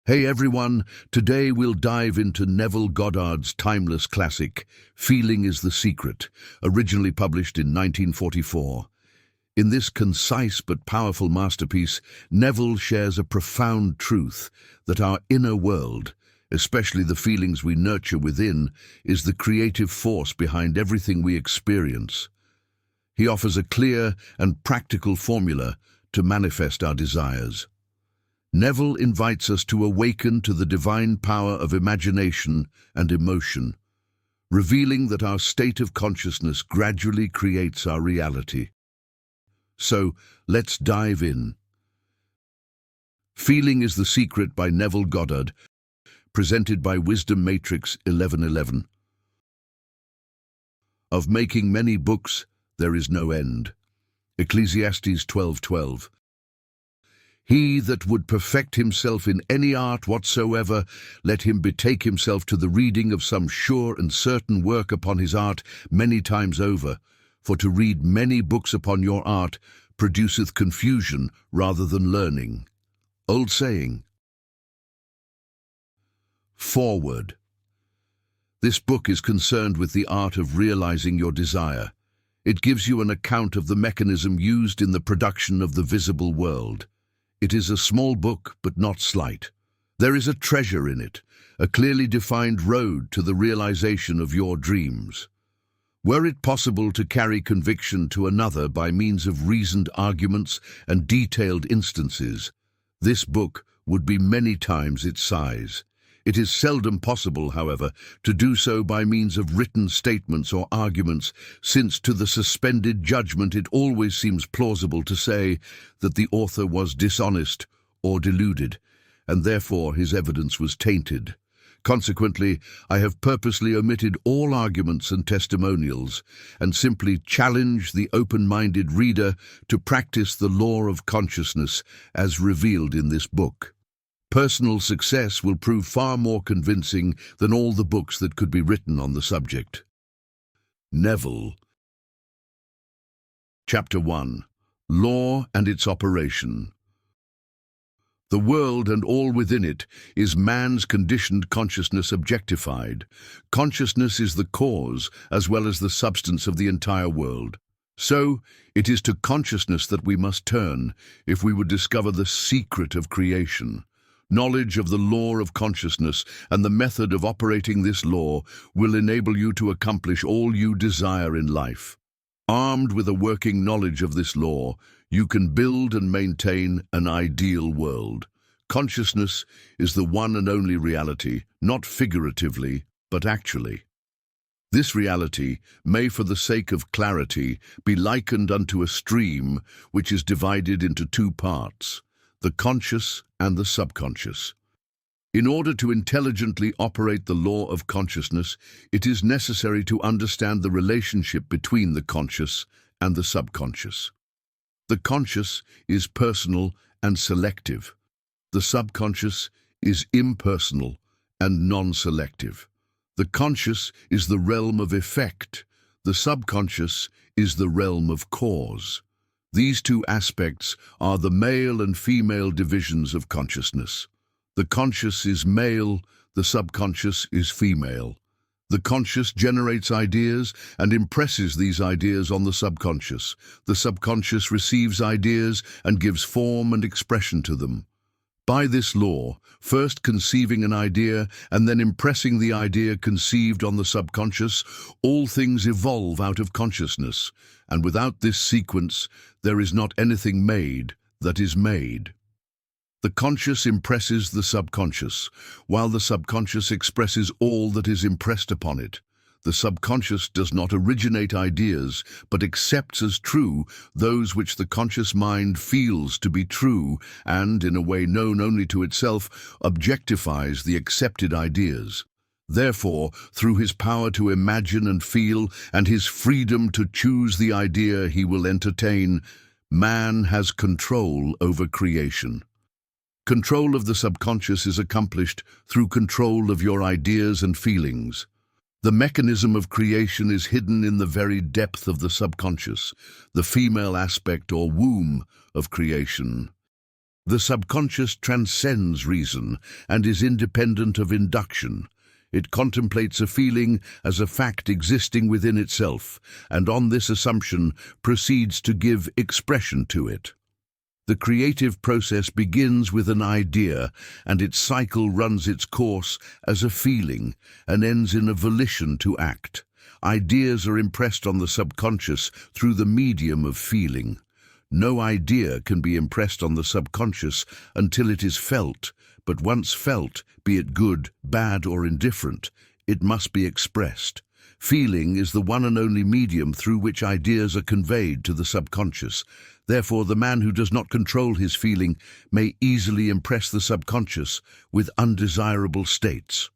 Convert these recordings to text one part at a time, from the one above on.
Hey everyone, today we'll dive into Neville Goddard's timeless classic, Feeling is the Secret, originally published in 1944. In this concise but powerful masterpiece, Neville shares a profound truth that our inner world, especially the feelings we nurture within, is the creative force behind everything we experience. He offers a clear and practical formula to manifest our desires. Neville invites us to awaken to the divine power of imagination and emotion, revealing that our state of consciousness gradually creates our reality. So, let's dive in. Feeling is the Secret by Neville Goddard, presented by Wisdom Matrix 1111. Of making many books, there is no end. Ecclesiastes 12:12. He that would perfect himself in any art whatsoever, let him betake himself to the reading of some sure and certain work upon his art many times over. For to read many books upon your art produceth confusion rather than learning. Old saying. Forward. This book is concerned with the art of realizing your desire. It gives you an account of the mechanism used in the production of the visible world. It is a small book, but not slight. There is a treasure in it, a clearly defined road to the realization of your dreams. Were it possible to carry conviction to another by means of reasoned arguments and detailed instances, this book would be many times its size. It is seldom possible, however, to do so by means of written statements or arguments, since to the suspended judgment it always seems plausible to say that the author was dishonest or deluded, and therefore his evidence was tainted. Consequently, I have purposely omitted all arguments and testimonials, and simply challenge the open-minded reader to practice the law of consciousness as revealed in this book. Personal success will prove far more convincing than all the books that could be written on the subject. Neville. Chapter 1. Law and its Operation. The world and all within it is man's conditioned consciousness objectified. Consciousness is the cause as well as the substance of the entire world. So, it is to consciousness that we must turn if we would discover the secret of creation. Knowledge of the law of consciousness and the method of operating this law will enable you to accomplish all you desire in life. Armed with a working knowledge of this law, you can build and maintain an ideal world. Consciousness is the one and only reality, not figuratively, but actually. This reality may, for the sake of clarity, be likened unto a stream which is divided into two parts, the conscious and the subconscious. In order to intelligently operate the law of consciousness, it is necessary to understand the relationship between the conscious and the subconscious. The conscious is personal and selective. The subconscious is impersonal and non-selective. The conscious is the realm of effect. The subconscious is the realm of cause. These two aspects are the male and female divisions of consciousness. The conscious is male, the subconscious is female. The conscious generates ideas and impresses these ideas on the subconscious. The subconscious receives ideas and gives form and expression to them. By this law, first conceiving an idea and then impressing the idea conceived on the subconscious, all things evolve out of consciousness, and without this sequence, there is not anything made that is made. The conscious impresses the subconscious, while the subconscious expresses all that is impressed upon it. The subconscious does not originate ideas, but accepts as true those which the conscious mind feels to be true and, in a way known only to itself, objectifies the accepted ideas. Therefore, through his power to imagine and feel and his freedom to choose the idea he will entertain, man has control over creation. Control of the subconscious is accomplished through control of your ideas and feelings. The mechanism of creation is hidden in the very depth of the subconscious, the female aspect or womb of creation. The subconscious transcends reason and is independent of induction. It contemplates a feeling as a fact existing within itself, and on this assumption proceeds to give expression to it. The creative process begins with an idea, and its cycle runs its course as a feeling and ends in a volition to act. Ideas are impressed on the subconscious through the medium of feeling. No idea can be impressed on the subconscious until it is felt, but once felt, be it good, bad, or indifferent, it must be expressed. Feeling is the one and only medium through which ideas are conveyed to the subconscious. Therefore, the man who does not control his feeling may easily impress the subconscious with undesirable states.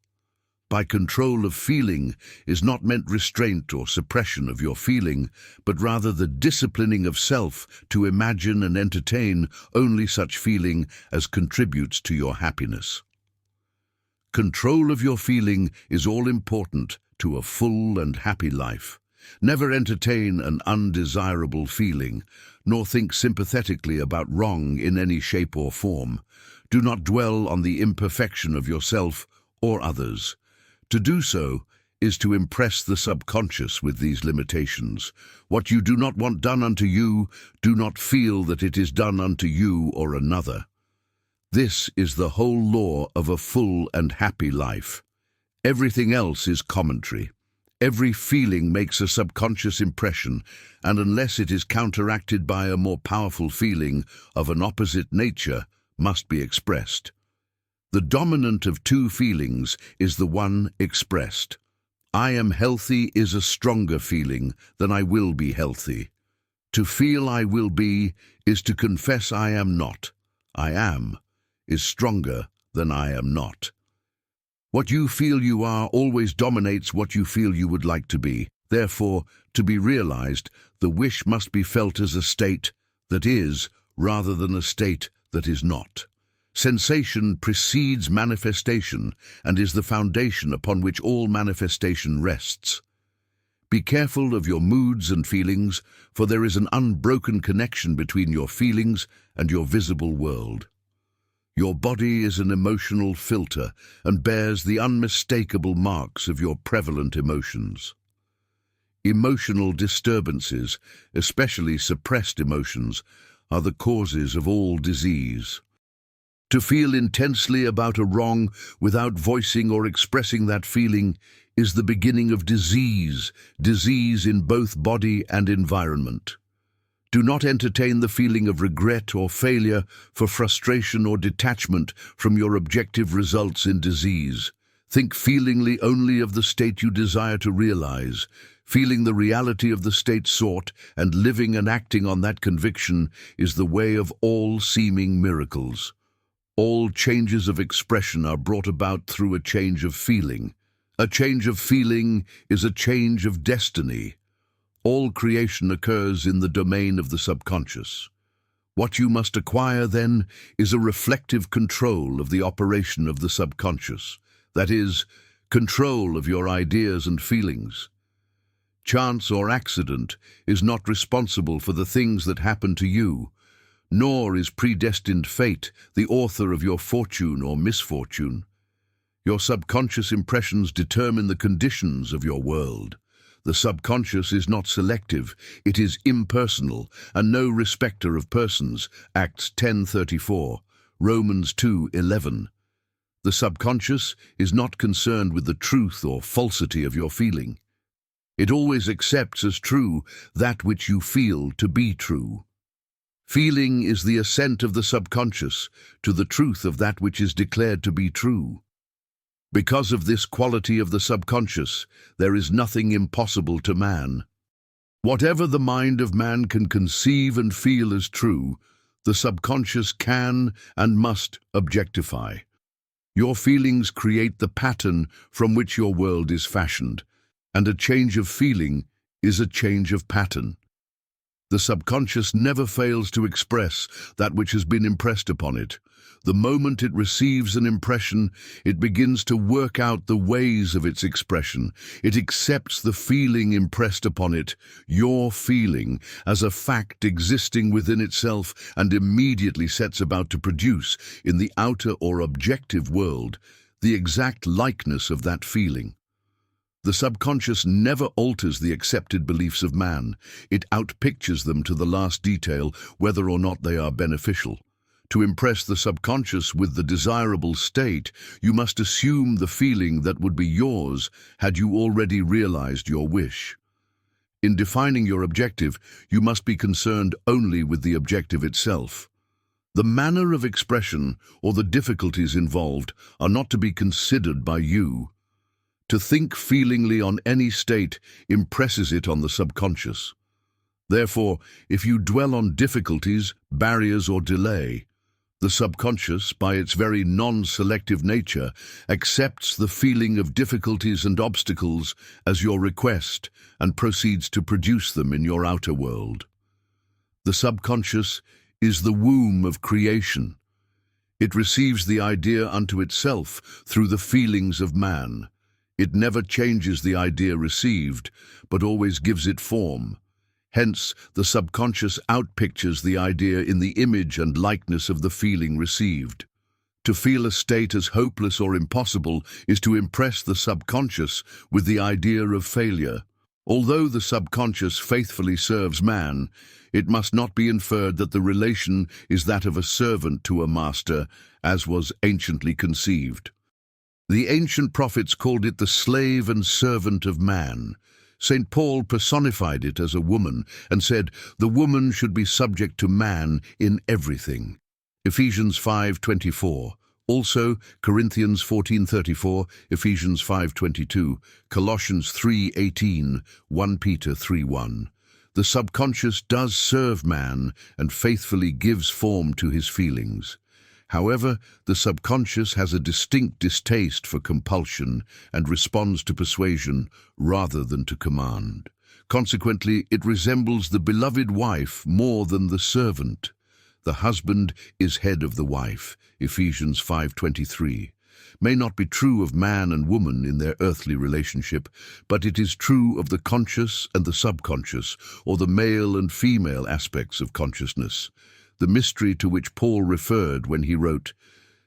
By control of feeling is not meant restraint or suppression of your feeling, but rather the disciplining of self to imagine and entertain only such feeling as contributes to your happiness. Control of your feeling is all important to a full and happy life. Never entertain an undesirable feeling, nor think sympathetically about wrong in any shape or form. Do not dwell on the imperfection of yourself or others. To do so is to impress the subconscious with these limitations. What you do not want done unto you, do not feel that it is done unto you or another. This is the whole law of a full and happy life. Everything else is commentary. Every feeling makes a subconscious impression, and unless it is counteracted by a more powerful feeling of an opposite nature, must be expressed. The dominant of two feelings is the one expressed. I am healthy is a stronger feeling than I will be healthy. To feel I will be is to confess I am not. I am is stronger than I am not. What you feel you are always dominates what you feel you would like to be. Therefore, to be realized, the wish must be felt as a state that is, rather than a state that is not. Sensation precedes manifestation and is the foundation upon which all manifestation rests. Be careful of your moods and feelings, for there is an unbroken connection between your feelings and your visible world. Your body is an emotional filter and bears the unmistakable marks of your prevalent emotions. Emotional disturbances, especially suppressed emotions, are the causes of all disease. To feel intensely about a wrong without voicing or expressing that feeling is the beginning of disease in both body and environment. Do not entertain the feeling of regret or failure for frustration or detachment from your objective results in disease. Think feelingly only of the state you desire to realize. Feeling the reality of the state sought and living and acting on that conviction is the way of all seeming miracles. All changes of expression are brought about through a change of feeling. A change of feeling is a change of destiny. All creation occurs in the domain of the subconscious. What you must acquire, then, is a reflective control of the operation of the subconscious, that is, control of your ideas and feelings. Chance or accident is not responsible for the things that happen to you, nor is predestined fate the author of your fortune or misfortune. Your subconscious impressions determine the conditions of your world. The subconscious is not selective, it is impersonal, and no respecter of persons, Acts 10:34, Romans 2:11. The subconscious is not concerned with the truth or falsity of your feeling. It always accepts as true that which you feel to be true. Feeling is the assent of the subconscious to the truth of that which is declared to be true. Because of this quality of the subconscious, there is nothing impossible to man. Whatever the mind of man can conceive and feel as true, the subconscious can and must objectify. Your feelings create the pattern from which your world is fashioned, and a change of feeling is a change of pattern. The subconscious never fails to express that which has been impressed upon it. The moment it receives an impression, it begins to work out the ways of its expression. It accepts the feeling impressed upon it, your feeling, as a fact existing within itself, and immediately sets about to produce, in the outer or objective world, the exact likeness of that feeling. The subconscious never alters the accepted beliefs of man. It outpictures them to the last detail, whether or not they are beneficial. To impress the subconscious with the desirable state, you must assume the feeling that would be yours had you already realized your wish. In defining your objective, you must be concerned only with the objective itself. The manner of expression or the difficulties involved are not to be considered by you. To think feelingly on any state impresses it on the subconscious. Therefore, if you dwell on difficulties, barriers, or delay, the subconscious, by its very non-selective nature, accepts the feeling of difficulties and obstacles as your request and proceeds to produce them in your outer world. The subconscious is the womb of creation. It receives the idea unto itself through the feelings of man. It never changes the idea received, but always gives it form. Hence, the subconscious outpictures the idea in the image and likeness of the feeling received. To feel a state as hopeless or impossible is to impress the subconscious with the idea of failure. Although the subconscious faithfully serves man, it must not be inferred that the relation is that of a servant to a master, as was anciently conceived. The ancient prophets called it the slave and servant of man. St. Paul personified it as a woman and said, "The woman should be subject to man in everything." Ephesians 5:24. Also, Corinthians 14:34, Ephesians 5:22, Colossians 3:18, 1 Peter 3:1. The subconscious does serve man and faithfully gives form to his feelings. However, the subconscious has a distinct distaste for compulsion and responds to persuasion rather than to command. Consequently, it resembles the beloved wife more than the servant. The husband is head of the wife, Ephesians 5:23. May not be true of man and woman in their earthly relationship, but it is true of the conscious and the subconscious, or the male and female aspects of consciousness. The mystery to which Paul referred when he wrote,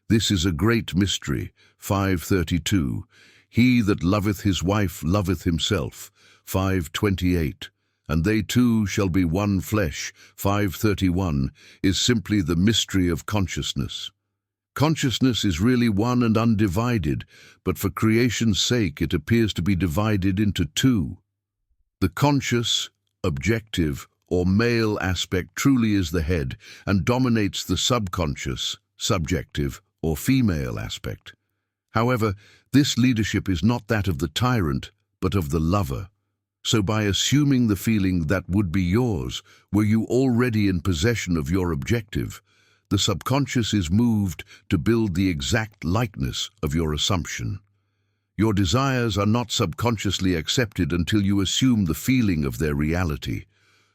"This is a great mystery," 5:32. "He that loveth his wife loveth himself," 5:28. "And they two shall be one flesh," 5:31, is simply the mystery of consciousness. Consciousness is really one and undivided, but for creation's sake it appears to be divided into two. The conscious, objective, or male aspect truly is the head and dominates the subconscious, subjective, or female aspect. However, this leadership is not that of the tyrant, but of the lover. So by assuming the feeling that would be yours, were you already in possession of your objective, the subconscious is moved to build the exact likeness of your assumption. Your desires are not subconsciously accepted until you assume the feeling of their reality.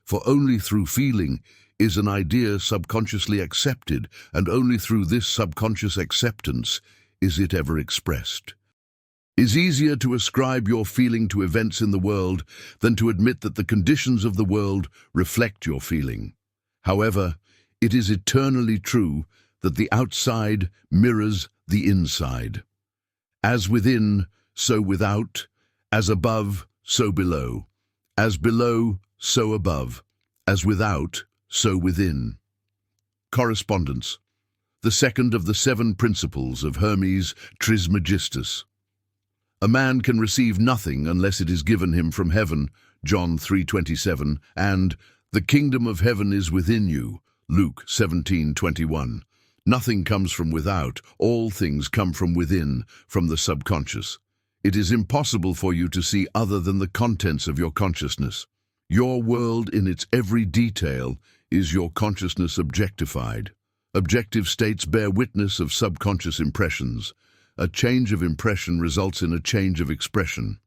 For only through feeling is an idea subconsciously accepted, and only through this subconscious acceptance is it ever expressed. It is easier to ascribe your feeling to events in the world than to admit that the conditions of the world reflect your feeling. However, it is eternally true that the outside mirrors the inside. As within, so without; as above, so below; as below, so above; as without, so within. Correspondence. The second of the 7 principles of Hermes Trismegistus. A man can receive nothing unless it is given him from heaven, John 3:27, and "The kingdom of heaven is within you," Luke 17:21. Nothing comes from without, all things come from within, from the subconscious. It is impossible for you to see other than the contents of your consciousness. Your world in its every detail is your consciousness objectified. Objective states bear witness of subconscious impressions. A change of impression results in a change of expression.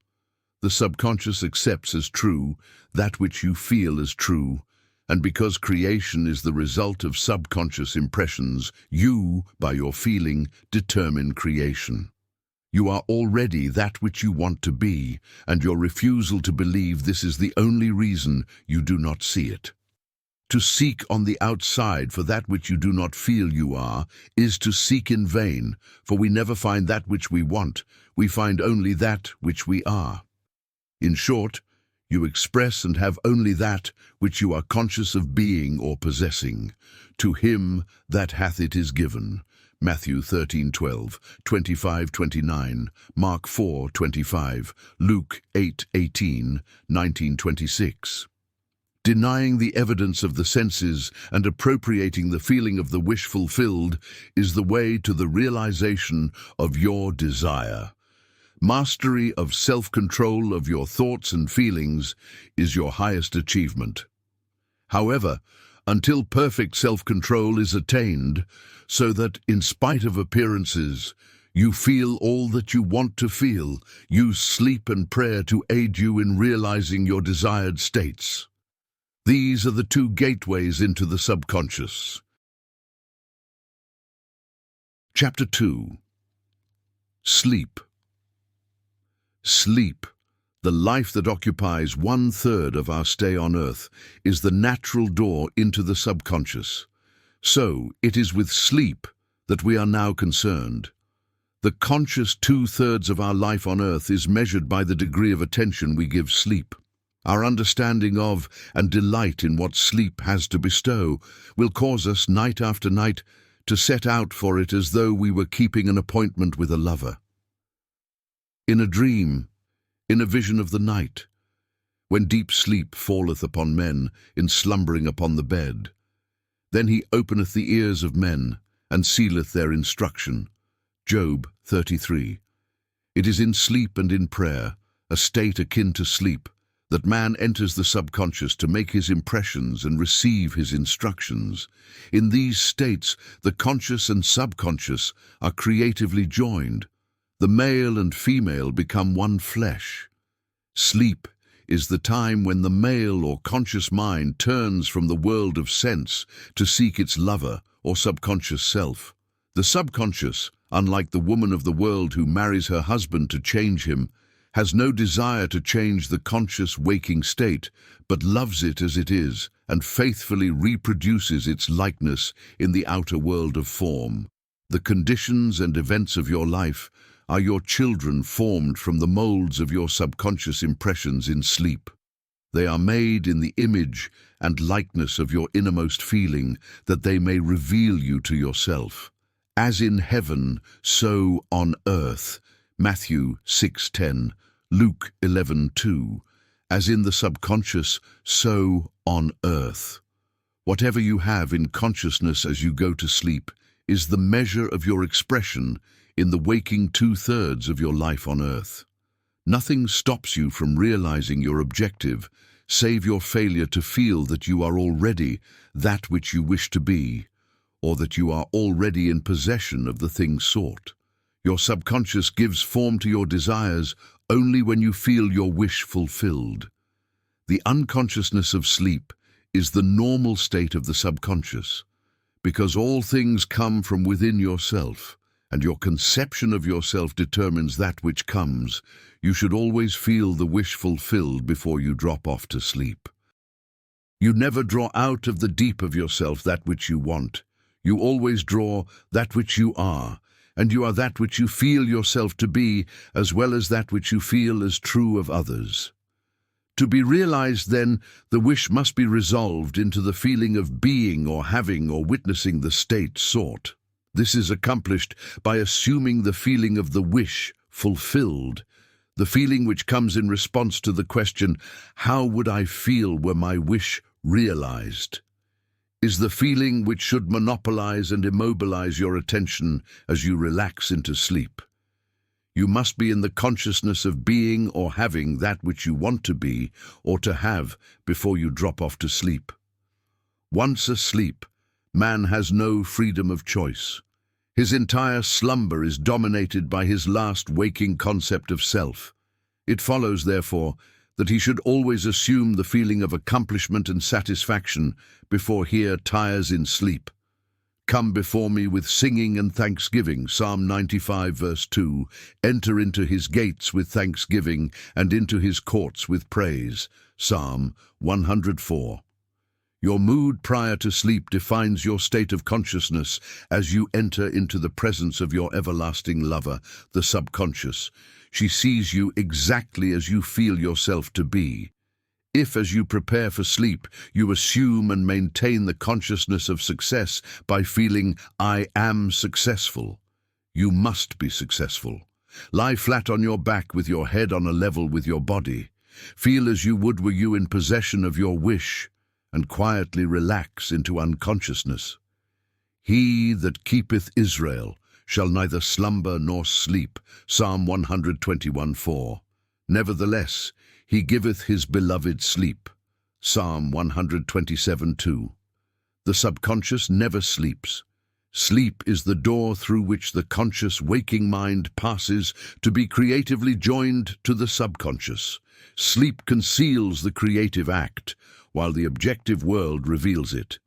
The subconscious accepts as true that which you feel as true, And because creation is the result of subconscious impressions, you, by your feeling, determine creation. You are already that which you want to be, and your refusal to believe this is the only reason you do not see it. To seek on the outside for that which you do not feel you are is to seek in vain, for we never find that which we want, we find only that which we are. In short, you express and have only that which you are conscious of being or possessing. To him that hath it is given. Matthew 13:12, 25:29, Mark 4:25, Luke 8:18, 19:26. Denying the evidence of the senses and appropriating the feeling of the wish fulfilled is the way to the realization of your desire. Mastery of self-control of your thoughts and feelings is your highest achievement. However, until perfect self-control is attained, so that, in spite of appearances, you feel all that you want to feel, use sleep and prayer to aid you in realizing your desired states. These are the two gateways into the subconscious. Chapter 2. Sleep. Sleep, the life that occupies 1/3 of our stay on earth, is the natural door into the subconscious. So, it is with sleep that we are now concerned. The conscious 2/3 of our life on earth is measured by the degree of attention we give sleep. Our understanding of and delight in what sleep has to bestow will cause us night after night to set out for it as though we were keeping an appointment with a lover. In a dream, in a vision of the night, when deep sleep falleth upon men, in slumbering upon the bed, then he openeth the ears of men, and sealeth their instruction. Job 33. It is in sleep and in prayer, a state akin to sleep, that man enters the subconscious to make his impressions and receive his instructions. In these states, the conscious and subconscious are creatively joined. The male and female become one flesh. Sleep is the time when the male or conscious mind turns from the world of sense to seek its lover or subconscious self. The subconscious, unlike the woman of the world who marries her husband to change him, has no desire to change the conscious waking state, but loves it as it is and faithfully reproduces its likeness in the outer world of form. The conditions and events of your life are your children formed from the molds of your subconscious impressions in sleep. They are made in the image and likeness of your innermost feeling, that they may reveal you to yourself. As in heaven, so on earth. Matthew 6:10, Luke 11:2. As in the subconscious, so on earth. Whatever you have in consciousness as you go to sleep is the measure of your expression in the waking 2/3 of your life on earth. Nothing stops you from realizing your objective, save your failure to feel that you are already that which you wish to be, or that you are already in possession of the thing sought. Your subconscious gives form to your desires only when you feel your wish fulfilled. The unconsciousness of sleep is the normal state of the subconscious, because all things come from within yourself, and your conception of yourself determines that which comes. You should always feel the wish fulfilled before you drop off to sleep. You never draw out of the deep of yourself that which you want. You always draw that which you are, and you are that which you feel yourself to be, as well as that which you feel as true of others. To be realized, then, the wish must be resolved into the feeling of being or having or witnessing the state sought. This is accomplished by assuming the feeling of the wish fulfilled, the feeling which comes in response to the question, how would I feel were my wish realized? Is the feeling which should monopolize and immobilize your attention as you relax into sleep. You must be in the consciousness of being or having that which you want to be or to have before you drop off to sleep. Once asleep, man has no freedom of choice. His entire slumber is dominated by his last waking concept of self. It follows, therefore, that he should always assume the feeling of accomplishment and satisfaction before he tires in sleep. Come before me with singing and thanksgiving, Psalm 95 verse 2. Enter into his gates with thanksgiving and into his courts with praise, Psalm 104. Your mood prior to sleep defines your state of consciousness as you enter into the presence of your everlasting lover, the subconscious. She sees you exactly as you feel yourself to be. If, as you prepare for sleep, you assume and maintain the consciousness of success by feeling, I am successful, you must be successful. Lie flat on your back with your head on a level with your body. Feel as you would were you in possession of your wish, and quietly relax into unconsciousness. He that keepeth Israel shall neither slumber nor sleep, Psalm 121:4. Nevertheless, he giveth his beloved sleep, Psalm 127:2. The subconscious never sleeps. Sleep is the door through which the conscious waking mind passes to be creatively joined to the subconscious. Sleep conceals the creative act, while the objective world reveals it.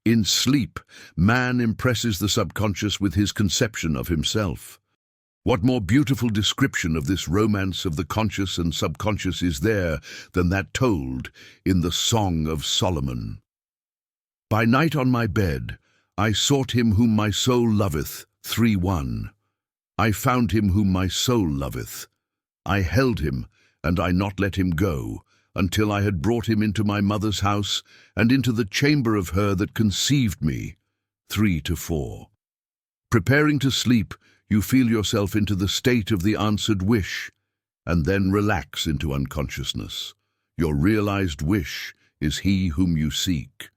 In sleep, man impresses the subconscious with his conception of himself. What more beautiful description of this romance of the conscious and subconscious is there than that told in the Song of Solomon? By night on my bed, I sought him whom my soul loveth, 3:1. I found him whom my soul loveth. I held him, and I not let him go, until I had brought him into my mother's house, and into the chamber of her that conceived me, 3-4. Preparing to sleep, you feel yourself into the state of the answered wish, and then relax into unconsciousness. Your realized wish is he whom you seek.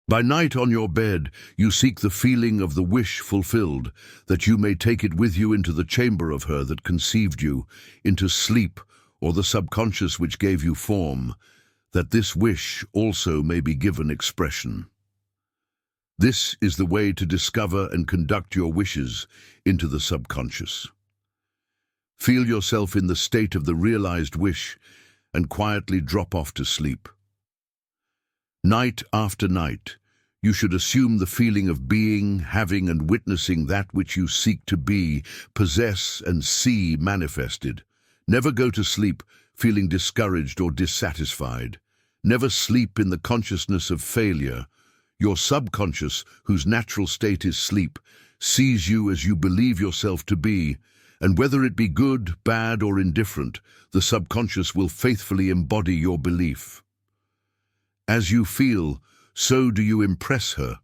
By night on your bed, you seek the feeling of the wish fulfilled, that you may take it with you into the chamber of her that conceived you, into sleep, or the subconscious which gave you form, that this wish also may be given expression. This is the way to discover and conduct your wishes into the subconscious. Feel yourself in the state of the realized wish and quietly drop off to sleep. Night after night, you should assume the feeling of being, having, and witnessing that which you seek to be, possess, and see manifested. Never go to sleep feeling discouraged or dissatisfied. Never sleep in the consciousness of failure. Your subconscious, whose natural state is sleep, sees you as you believe yourself to be, and whether it be good, bad, or indifferent, the subconscious will faithfully embody your belief. As you feel, so do you impress her,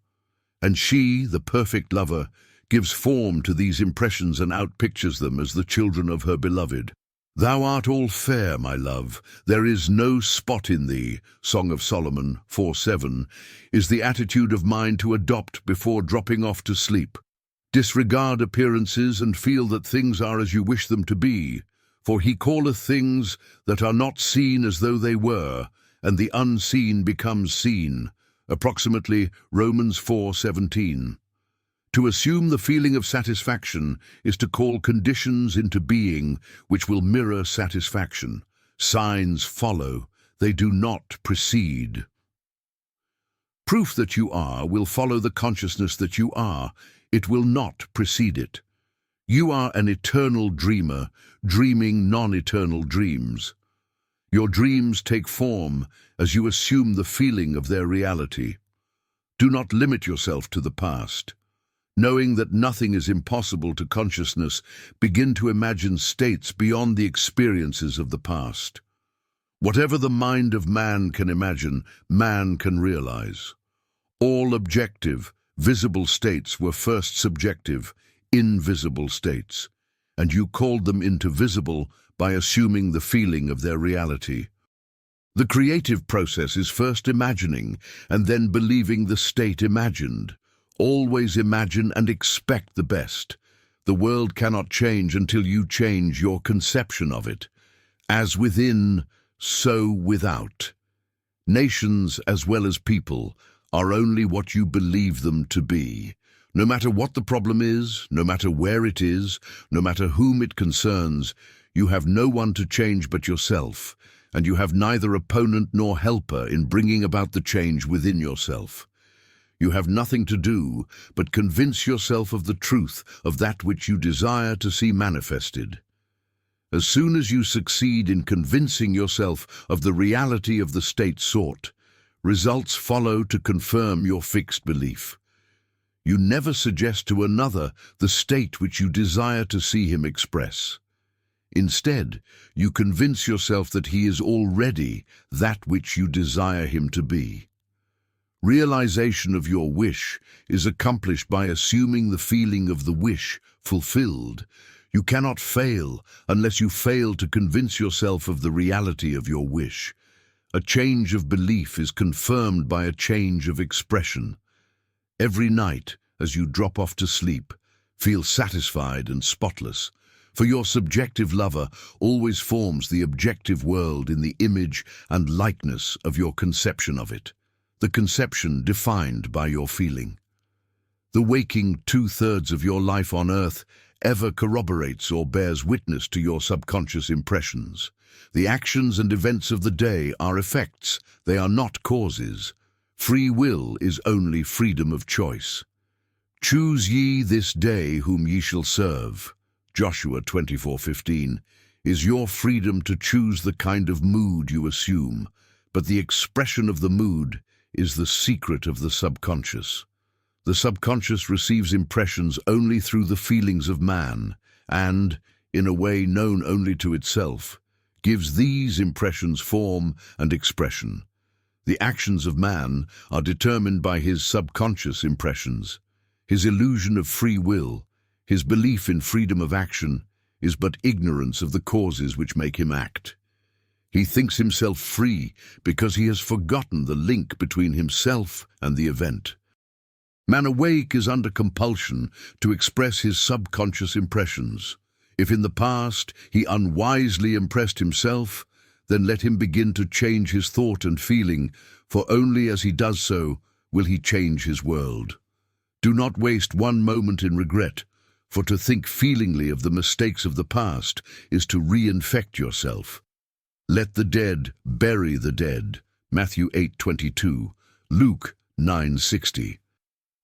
and she, the perfect lover, gives form to these impressions and outpictures them as the children of her beloved. Thou art all fair, my love, there is no spot in thee, Song of Solomon 4:7, is the attitude of mind to adopt before dropping off to sleep. Disregard appearances and feel that things are as you wish them to be, for he calleth things that are not seen as though they were, and the unseen becomes seen. Approximately Romans 4:17. To assume the feeling of satisfaction is to call conditions into being which will mirror satisfaction. Signs follow, they do not precede. Proof that you are will follow the consciousness that you are. It will not precede it. You are an eternal dreamer, dreaming non-eternal dreams. Your dreams take form as you assume the feeling of their reality. Do not limit yourself to the past. Knowing that nothing is impossible to consciousness, begin to imagine states beyond the experiences of the past. Whatever the mind of man can imagine, man can realize. All objective, visible states were first subjective, invisible states, and you called them into visible by assuming the feeling of their reality. The creative process is first imagining and then believing the state imagined. Always imagine and expect the best. The world cannot change until you change your conception of it. As within, so without. Nations, as well as people, are only what you believe them to be. No matter what the problem is, no matter where it is, no matter whom it concerns, you have no one to change but yourself, and you have neither opponent nor helper in bringing about the change within yourself. You have nothing to do but convince yourself of the truth of that which you desire to see manifested. As soon as you succeed in convincing yourself of the reality of the state sought, results follow to confirm your fixed belief. You never suggest to another the state which you desire to see him express. Instead, you convince yourself that he is already that which you desire him to be. Realization of your wish is accomplished by assuming the feeling of the wish fulfilled. You cannot fail unless you fail to convince yourself of the reality of your wish. A change of belief is confirmed by a change of expression. Every night, as you drop off to sleep, feel satisfied and spotless, for your subjective lover always forms the objective world in the image and likeness of your conception of it, the conception defined by your feeling. The waking 2/3 of your life on earth ever corroborates or bears witness to your subconscious impressions. The actions and events of the day are effects, they are not causes. Free will is only freedom of choice. Choose ye this day whom ye shall serve. Joshua 24:15 is your freedom to choose the kind of mood you assume, but the expression of the mood is the secret of the subconscious. The subconscious receives impressions only through the feelings of man and, in a way known only to itself, gives these impressions form and expression. The actions of man are determined by his subconscious impressions. His illusion of free will, his belief in freedom of action, is but ignorance of the causes which make him act. He thinks himself free because he has forgotten the link between himself and the event. Man awake is under compulsion to express his subconscious impressions. If in the past he unwisely impressed himself, then let him begin to change his thought and feeling, for only as he does so will he change his world. Do not waste one moment in regret, for to think feelingly of the mistakes of the past is to reinfect yourself. Let the dead bury the dead. Matthew 8:22, Luke 9:60.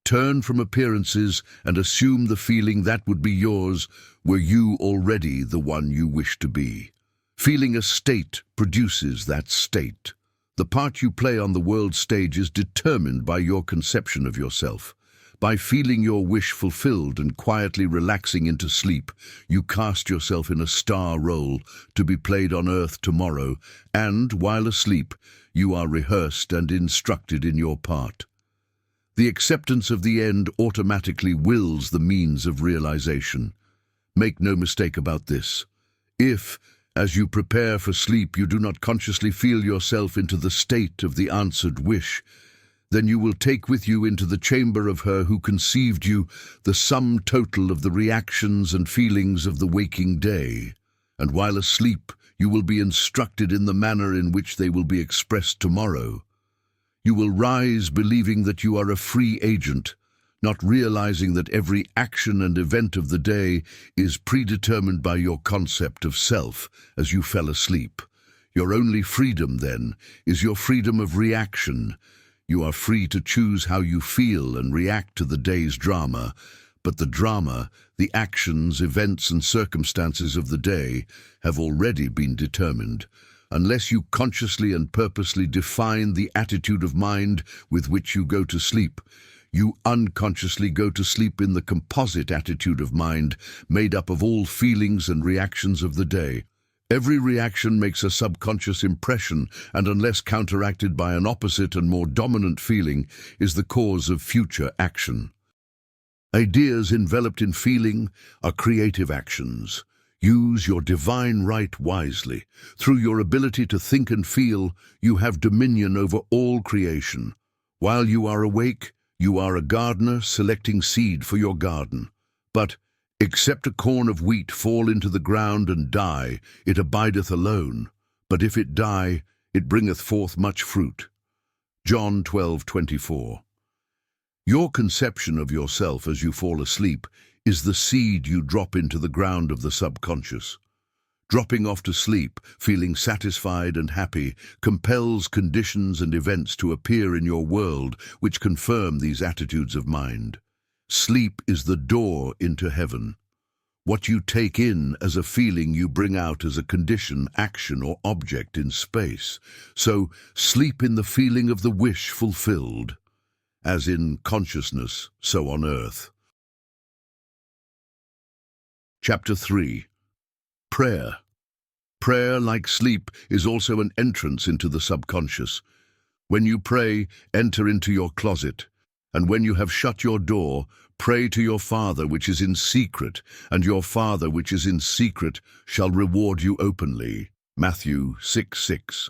Turn from appearances and assume the feeling that would be yours were you already the one you wish to be. Feeling a state produces that state. The part you play on the world stage is determined by your conception of yourself. By feeling your wish fulfilled and quietly relaxing into sleep, you cast yourself in a star role to be played on earth tomorrow, and, while asleep, you are rehearsed and instructed in your part. The acceptance of the end automatically wills the means of realization. Make no mistake about this. If, as you prepare for sleep, you do not consciously feel yourself into the state of the answered wish, then you will take with you into the chamber of her who conceived you the sum total of the reactions and feelings of the waking day, and while asleep you will be instructed in the manner in which they will be expressed tomorrow. You will rise believing that you are a free agent, not realizing that every action and event of the day is predetermined by your concept of self as you fell asleep. Your only freedom, then, is your freedom of reaction. You are free to choose how you feel and react to the day's drama, but the drama, the actions, events, and circumstances of the day have already been determined. Unless you consciously and purposely define the attitude of mind with which you go to sleep, you unconsciously go to sleep in the composite attitude of mind made up of all feelings and reactions of the day. Every reaction makes a subconscious impression, and unless counteracted by an opposite and more dominant feeling, is the cause of future action. Ideas enveloped in feeling are creative actions. Use your divine right wisely. Through your ability to think and feel, you have dominion over all creation. While you are awake, you are a gardener selecting seed for your garden. But, except a corn of wheat fall into the ground and die, it abideth alone. But if it die, it bringeth forth much fruit. John 12:24. Your conception of yourself as you fall asleep is the seed you drop into the ground of the subconscious. Dropping off to sleep, feeling satisfied and happy, compels conditions and events to appear in your world which confirm these attitudes of mind. Sleep is the door into heaven. What you take in as a feeling you bring out as a condition, action, or object in space. So, sleep in the feeling of the wish fulfilled. As in consciousness, so on earth. Chapter 3. Prayer. Prayer, like sleep, is also an entrance into the subconscious. When you pray, enter into your closet, and when you have shut your door, pray to your Father which is in secret, and your Father which is in secret shall reward you openly. Matthew 6:6.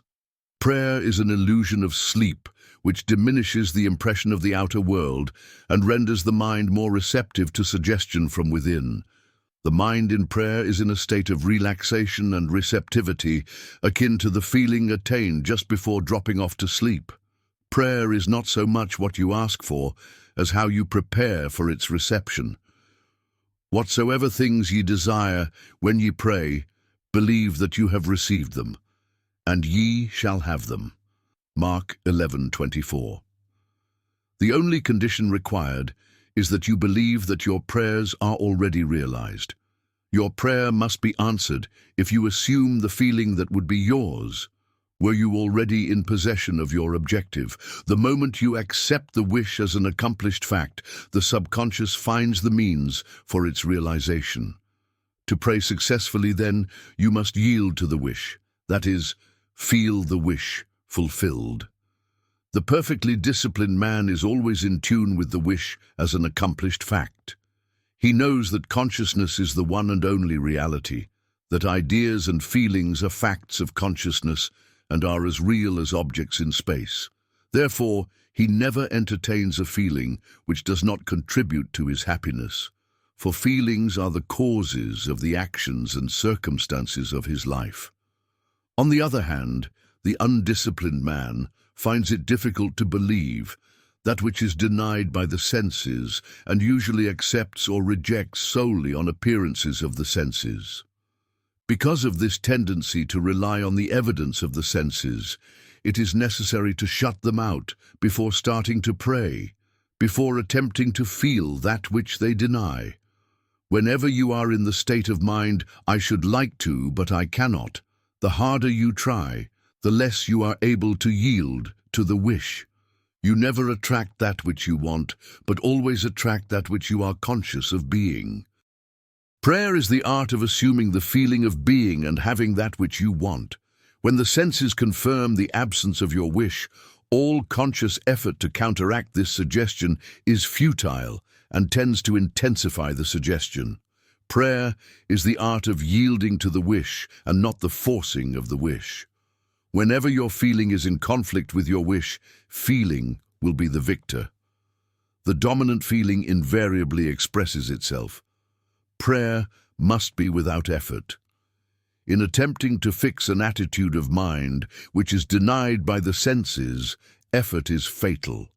Prayer is an illusion of sleep, which diminishes the impression of the outer world and renders the mind more receptive to suggestion from within. The mind in prayer is in a state of relaxation and receptivity, akin to the feeling attained just before dropping off to sleep. Prayer is not so much what you ask for, as how you prepare for its reception. Whatsoever things ye desire, when ye pray, believe that you have received them, and ye shall have them. Mark 11:24. The only condition required is that you believe that your prayers are already realized. Your prayer must be answered if you assume the feeling that would be yours. Were you already in possession of your objective? The moment you accept the wish as an accomplished fact, the subconscious finds the means for its realization. To pray successfully, then, you must yield to the wish. That is, feel the wish fulfilled. The perfectly disciplined man is always in tune with the wish as an accomplished fact. He knows that consciousness is the one and only reality, that ideas and feelings are facts of consciousness and are as real as objects in space. Therefore, he never entertains a feeling which does not contribute to his happiness, for feelings are the causes of the actions and circumstances of his life. On the other hand, the undisciplined man finds it difficult to believe that which is denied by the senses and usually accepts or rejects solely on appearances of the senses. Because of this tendency to rely on the evidence of the senses, it is necessary to shut them out before starting to pray, before attempting to feel that which they deny. Whenever you are in the state of mind, I should like to, but I cannot, the harder you try, the less you are able to yield to the wish. You never attract that which you want, but always attract that which you are conscious of being. Prayer is the art of assuming the feeling of being and having that which you want. When the senses confirm the absence of your wish, all conscious effort to counteract this suggestion is futile and tends to intensify the suggestion. Prayer is the art of yielding to the wish and not the forcing of the wish. Whenever your feeling is in conflict with your wish, feeling will be the victor. The dominant feeling invariably expresses itself. Prayer must be without effort. In attempting to fix an attitude of mind which is denied by the senses, effort is fatal.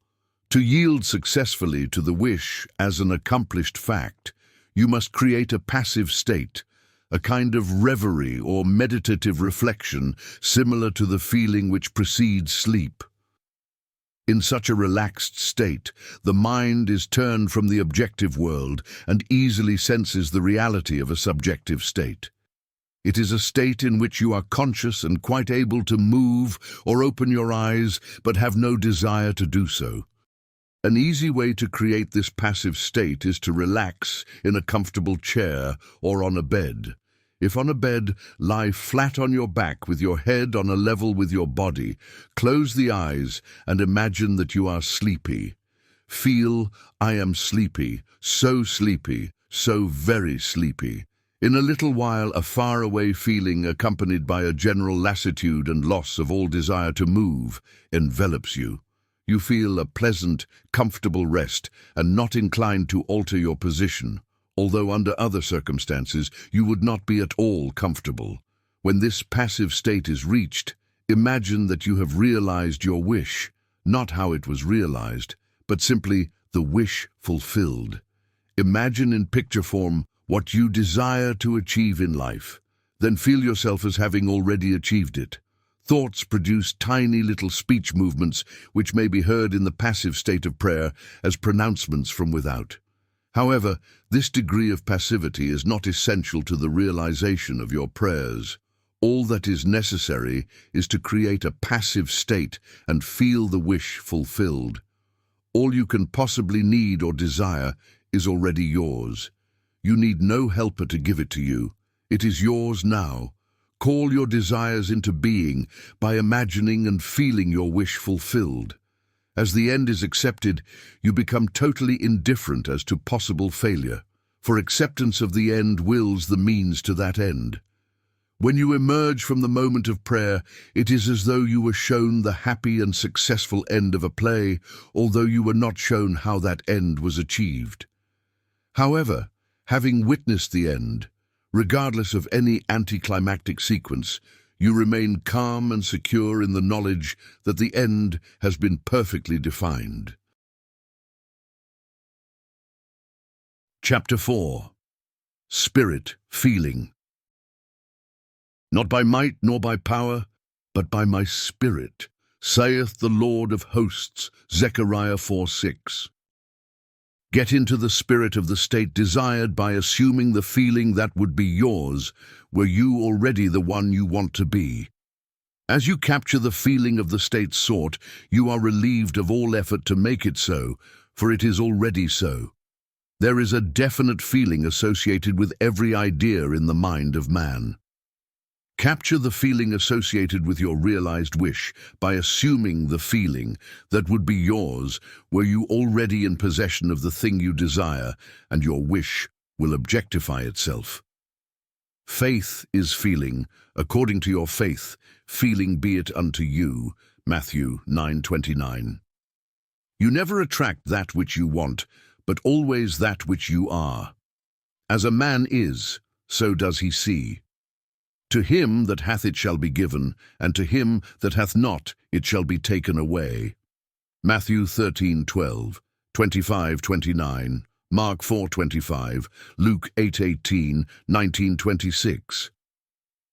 To yield successfully to the wish as an accomplished fact, you must create a passive state, a kind of reverie or meditative reflection similar to the feeling which precedes sleep. In such a relaxed state, the mind is turned from the objective world and easily senses the reality of a subjective state. It is a state in which you are conscious and quite able to move or open your eyes, but have no desire to do so. An easy way to create this passive state is to relax in a comfortable chair or on a bed. If on a bed, lie flat on your back with your head on a level with your body. Close the eyes and imagine that you are sleepy. Feel, I am sleepy, so very sleepy. In a little while, a faraway feeling accompanied by a general lassitude and loss of all desire to move envelops you. You feel a pleasant, comfortable rest and not inclined to alter your position, although under other circumstances you would not be at all comfortable. When this passive state is reached, imagine that you have realized your wish, not how it was realized, but simply the wish fulfilled. Imagine in picture form what you desire to achieve in life. then feel yourself as having already achieved it. Thoughts produce tiny little speech movements which may be heard in the passive state of prayer as pronouncements from without. However, this degree of passivity is not essential to the realization of your prayers. All that is necessary is to create a passive state and feel the wish fulfilled. All you can possibly need or desire is already yours. You need no helper to give it to you. It is yours now. Call your desires into being by imagining and feeling your wish fulfilled. As the end is accepted, you become totally indifferent as to possible failure, for acceptance of the end wills the means to that end. When you emerge from the moment of prayer, it is as though you were shown the happy and successful end of a play, although you were not shown how that end was achieved. However, having witnessed the end, regardless of any anticlimactic sequence, you remain calm and secure in the knowledge that the end has been perfectly defined. Chapter 4. Spirit Feeling. Not by might nor by power, but by my Spirit, saith the Lord of hosts, Zechariah 4:6. Get into the spirit of the state desired by assuming the feeling that would be yours, were you already the one you want to be. As you capture the feeling of the state sought, you are relieved of all effort to make it so, for it is already so. There is a definite feeling associated with every idea in the mind of man. Capture the feeling associated with your realized wish by assuming the feeling that would be yours were you already in possession of the thing you desire, and your wish will objectify itself. Faith is feeling. According to your faith, feeling be it unto you. Matthew 9:29. You never attract that which you want, but always that which you are. As a man is, so does he see. To him that hath it shall be given, and to him that hath not it shall be taken away. Matthew 13:12, 25:29, Mark 4:25, Luke 8:18, 19:26.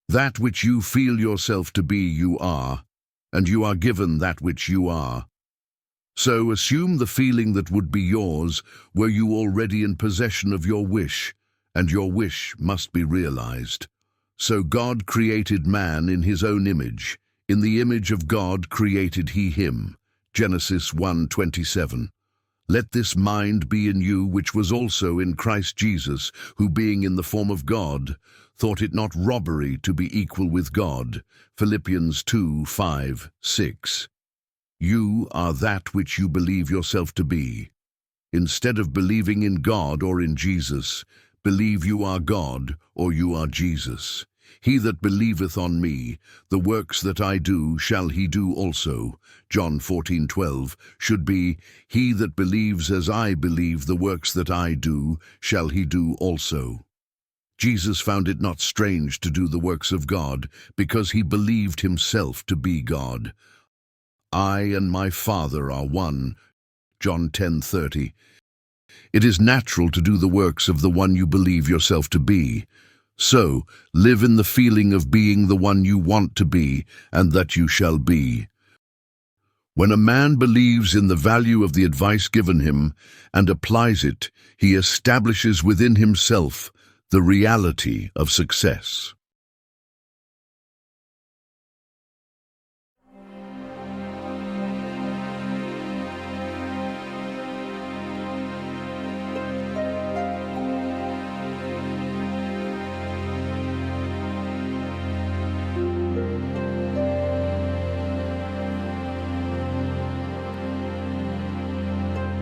That which you feel yourself to be you are, and you are given that which you are. So assume the feeling that would be yours were you already in possession of your wish, and your wish must be realized. So God created man in his own image. In the image of God created he him. Genesis 1:27. Let this mind be in you which was also in Christ Jesus, who being in the form of God, thought it not robbery to be equal with God. Philippians 2:5, 6. You are that which you believe yourself to be. Instead of believing in God or in Jesus, believe you are God or you are Jesus. He that believeth on me, the works that I do shall he do also. John 14:12 should be, he that believes as I believe, the works that I do shall he do also. Jesus found it not strange to do the works of God, because he believed himself to be God. I and my Father are one. John 10:30. It is natural to do the works of the one you believe yourself to be. So, live in the feeling of being the one you want to be, and that you shall be. When a man believes in the value of the advice given him and applies it, he establishes within himself the reality of success.